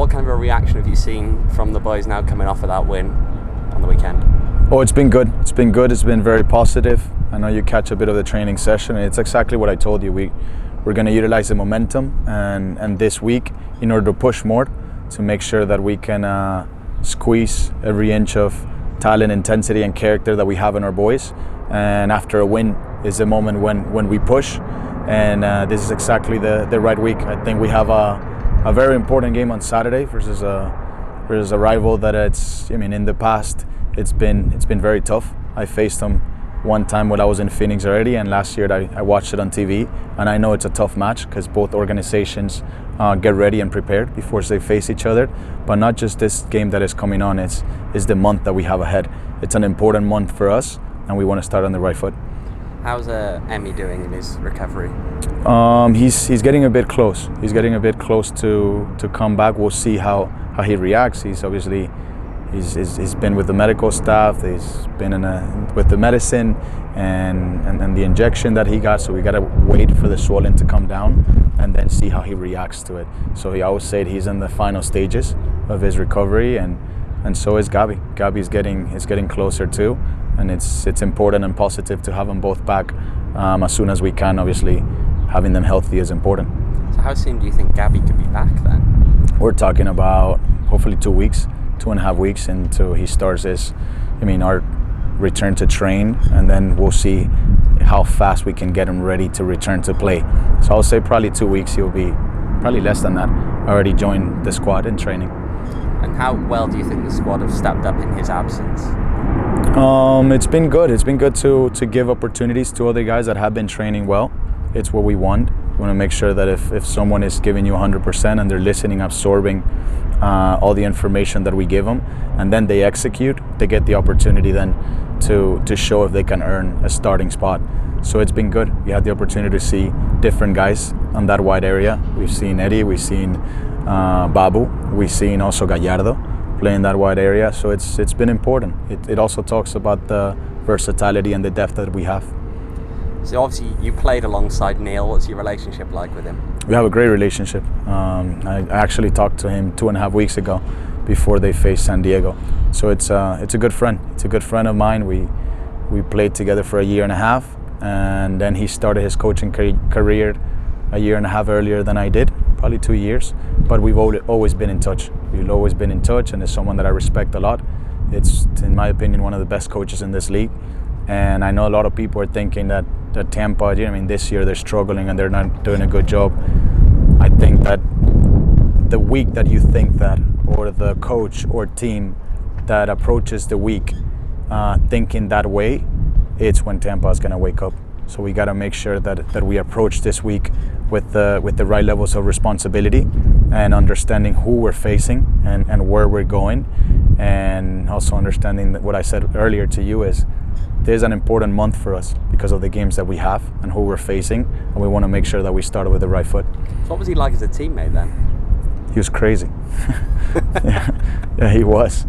What kind of a reaction have you seen from the boys now coming off of that win on the weekend? Oh, it's been good. It's been good. It's been very positive. I know you catch a bit of the training session, and it's exactly what I told you. We're going to utilize the momentum and this week in order to push more, to make sure that we can squeeze every inch of talent, intensity, and character that we have in our boys. And after a win is a moment when we push, and this is exactly the right week. I think we have a very important game on Saturday versus a rival that in the past it's been very tough. I faced them one time when I was in Phoenix already, and last year I watched it on TV, and I know it's a tough match because both organizations get ready and prepared before they face each other. But not just this game that is coming on, it's the month that we have ahead. It's an important month for us, and we want to start on the right foot. How's Emmy doing in his recovery? He's getting a bit close. He's getting a bit close to come back. We'll see how he reacts. He's obviously he's been with the medical staff. He's been with the medicine and the injection that he got. So we gotta wait for the swelling to come down and then see how he reacts to it. So he always said he's in the final stages of his recovery, and so is Gabby. Gabby's getting closer too, and it's important and positive to have them both back as soon as we can. Obviously, having them healthy is important. So how soon do you think Gabby could be back then? We're talking about hopefully 2 weeks. 2.5 weeks until he starts our return to train, and then we'll see how fast we can get him ready to return to play. So I'll say probably 2 weeks. He'll be probably less than that. Already joined the squad in training. And how well do you think the squad have stepped up in his absence? It's been good. It's been good to give opportunities to other guys that have been training well. It's what we want. We want to make sure that if someone is giving you 100% and they're listening, absorbing all the information that we give them, and then they execute, they get the opportunity then to show if they can earn a starting spot. So it's been good. We had the opportunity to see different guys on that wide area. We've seen Eddie, we've seen Babu, we've seen also Gallardo play in that wide area. So it's been important. It also talks about the versatility and the depth that we have. So obviously you played alongside Neil. What's your relationship like with him? We have a great relationship. I actually talked to him 2.5 weeks ago before they faced San Diego. So it's a good friend. It's a good friend of mine. We played together for 1.5 years, and then he started his coaching career 1.5 years earlier than I did, probably 2 years. But we've always been in touch. We've always been in touch, and it's someone that I respect a lot. It's, in my opinion, one of the best coaches in this league. And I know a lot of people are thinking that Tampa, this year they're struggling and they're not doing a good job. I think that the week that you think that, or the coach or team that approaches the week thinking that way, it's when Tampa is going to wake up. So we got to make sure that we approach this week with the right levels of responsibility and understanding who we're facing and where we're going, and also understanding that what I said earlier to you is this is an important month for us because of the games that we have and who we're facing, and we want to make sure that we start with the right foot. So what was he like as a teammate then? He was crazy. yeah, he was.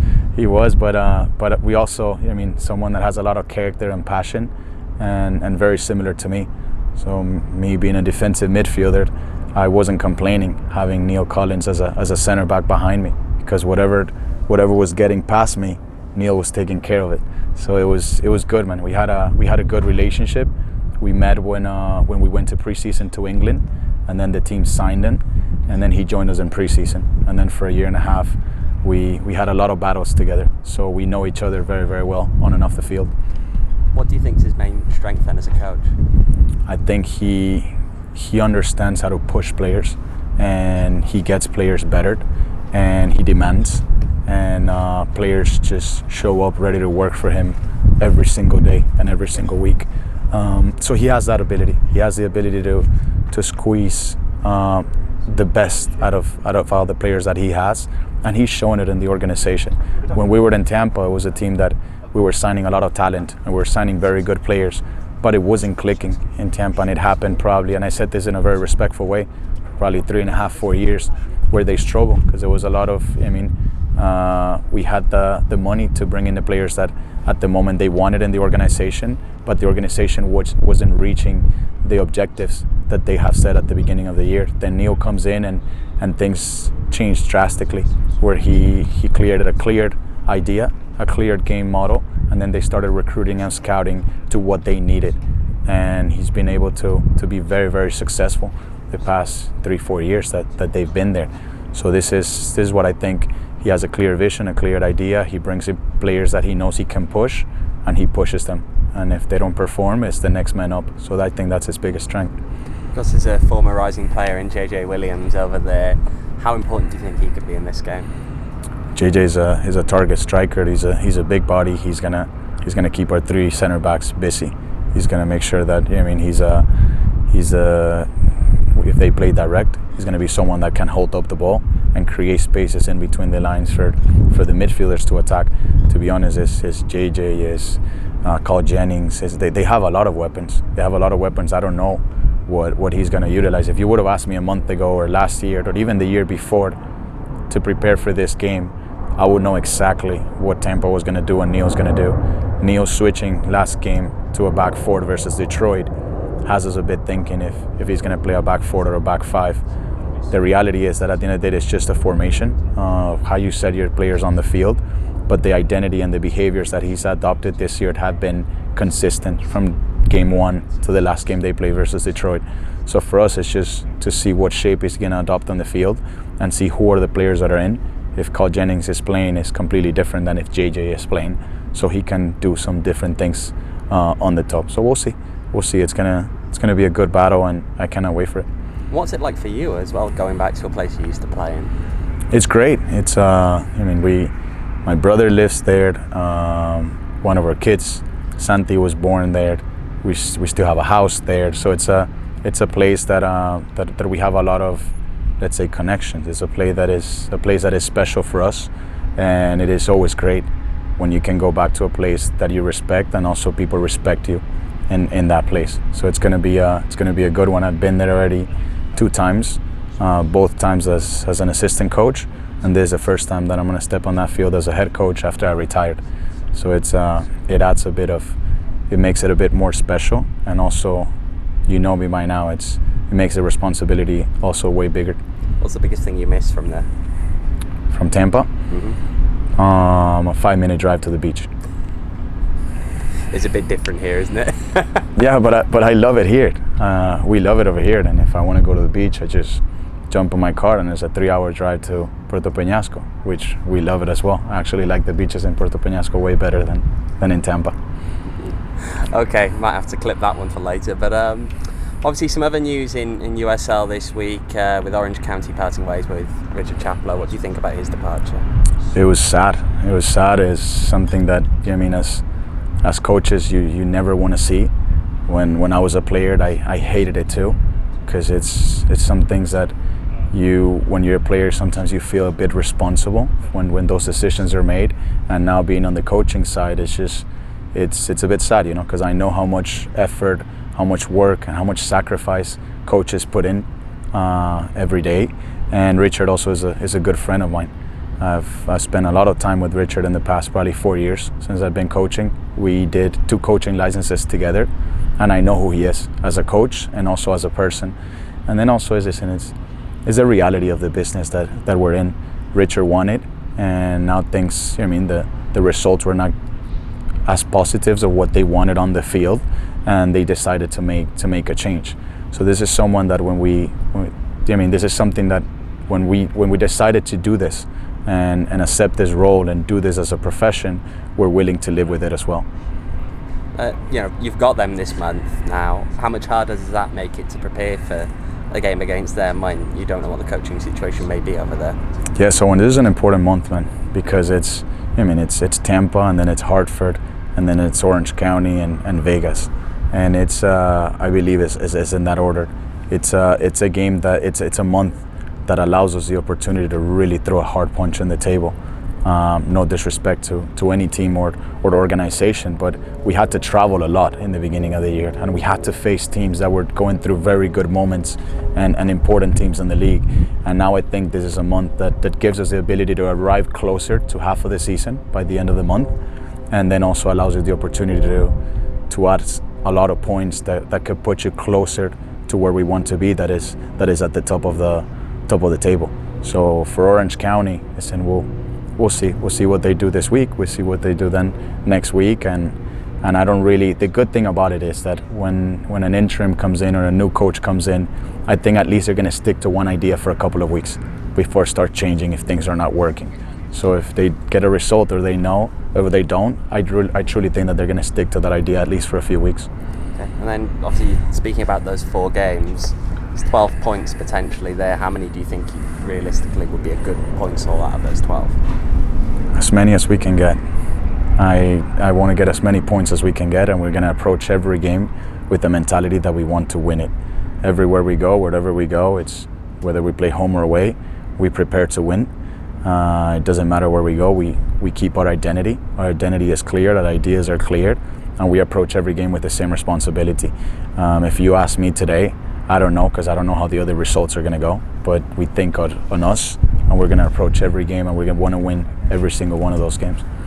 But we also, someone that has a lot of character and passion, and very similar to me. So me being a defensive midfielder, I wasn't complaining having Neil Collins as a center back behind me, because whatever was getting past me, Neil was taking care of it. So it was good, man. We had a good relationship. We met when we went to preseason to England, and then the team signed him, and then he joined us in preseason. And then for 1.5 years, we had a lot of battles together. So we know each other very, very well on and off the field. What do you think is his main strength then as a coach? I think he understands how to push players, and he gets players better, and he demands. And players just show up ready to work for him every single day and every single week. So he has that ability. He has the ability to squeeze the best out of all the players that he has, and he's showing it in the organization. When we were in Tampa, it was a team that we were signing a lot of talent, and we were signing very good players, but it wasn't clicking in Tampa, and it happened probably, and I said this in a very respectful way, probably 3.5, 4 years where they struggled, because there was a lot of, We had the money to bring in the players that at the moment they wanted in the organization, but the organization wasn't reaching the objectives that they have set at the beginning of the year. Then Neil comes in and things changed drastically, where he cleared a cleared idea, a cleared game model, and then they started recruiting and scouting to what they needed. And he's been able to be very, very successful the past 3-4 years that they've been there. So this is what I think. He has a clear vision, a clear idea. He brings in players that he knows he can push, and he pushes them. And if they don't perform, it's the next man up. So I think that's his biggest strength. Because there's a former rising player in JJ Williams over there. How important do you think he could be in this game? JJ is a target striker. He's a big body. He's gonna keep our 3 center backs busy. He's gonna make sure that if they play direct, he's gonna be someone that can hold up the ball and create spaces in between the lines for the midfielders to attack. To be honest, is JJ, is Carl Jennings. They have a lot of weapons. They have a lot of weapons. I don't know what he's gonna utilize. If you would have asked me a month ago or last year or even the year before to prepare for this game, I would know exactly what Tampa was going to do and Neil's going to do. Neil switching last game to a back 4 versus Detroit has us a bit thinking if he's going to play a back 4 or a back 5. The reality is that at the end of the day, it's just a formation of how you set your players on the field, but the identity and the behaviors that he's adopted this year have been consistent from game 1 to the last game they play versus Detroit. So for us, it's just to see what shape he's going to adopt on the field and see who are the players that are in. If Carl Jennings is playing, it's completely different than if JJ is playing. So he can do some different things on the top. So we'll see. It's gonna be a good battle, and I cannot wait for it. What's it like for you as well, going back to a place you used to play in? It's great. It's my brother lives there. One of our kids, Santi, was born there. We still have a house there. So it's a place that we have a lot of, let's say, connections. It's a place that is special for us, and it is always great when you can go back to a place that you respect and also people respect you in that place. So it's gonna be a good one. I've been there already 2 times, both times as an assistant coach, and this is the first time that I'm gonna step on that field as a head coach after I retired. So it makes it a bit more special, and also, you know me by now, it makes the responsibility also way bigger. What's the biggest thing you miss from there? From Tampa? Mm-hmm. A 5-minute drive to the beach. It's a bit different here, isn't it? Yeah, but I love it here. We love it over here, and if I want to go to the beach, I just jump in my car, and it's a 3-hour drive to Puerto Peñasco, which we love it as well. I actually like the beaches in Puerto Peñasco way better than in Tampa. Okay, might have to clip that one for later, but obviously some other news in USL this week with Orange County parting ways with Richard Chaplow. What do you think about his departure? It was sad. It's something that, as coaches, you never want to see. When I was a player, I hated it too, because it's some things that when you're a player, sometimes you feel a bit responsible when those decisions are made. And now being on the coaching side, it's a bit sad, because I know how much effort, how much work, and how much sacrifice coaches put in every day. And Richard also is a good friend of mine. I've spent a lot of time with Richard in the past probably 4 years since I've been coaching. We did 2 coaching licenses together, and I know who he is as a coach and also as a person. And then also it's the reality of the business that we're in. Richard won it, and now things, the results were not as positives of what they wanted on the field, and they decided to make a change. So this is someone that this is something that when we decided to do this and accept this role and do this as a profession, we're willing to live with it as well. You've got them this month now. How much harder does that make it to prepare for a game against them when you don't know what the coaching situation may be over there? Yeah, so this is an important month, man, because it's Tampa, and then it's Hartford, and then it's Orange County and Vegas, and it's I believe is in that order. It's a game that it's a month that allows us the opportunity to really throw a hard punch on the table. No disrespect to any team or organization, but we had to travel a lot in the beginning of the year, and we had to face teams that were going through very good moments and important teams in the league. And now I think this is a month that gives us the ability to arrive closer to half of the season by the end of the month, and then also allows us the opportunity to add a lot of points that could put you closer to where we want to be, that is at the top of the table. So for Orange County, listen, we'll see what they do this week. We'll see what they do then next week. And I don't really, the good thing about it is that when an interim comes in or a new coach comes in, I think at least they're going to stick to one idea for a couple of weeks before start changing if things are not working. So if they get a result or they don't, I truly think that they're going to stick to that idea at least for a few weeks. Okay. And then obviously speaking about those 4 games, it's 12 points potentially there. How many do you think realistically would be a good points haul out of those 12? As many as we can get. I want to get as many points as we can get, and we're going to approach every game with the mentality that we want to win it. Everywhere we go, wherever we go, it's whether we play home or away, we prepare to win. It doesn't matter where we go, we keep our identity. Our identity is clear, our ideas are clear, and we approach every game with the same responsibility. If you ask me today, I don't know, because I don't know how the other results are going to go, but we think on us, and we're going to approach every game, and we're going to want to win every single one of those games.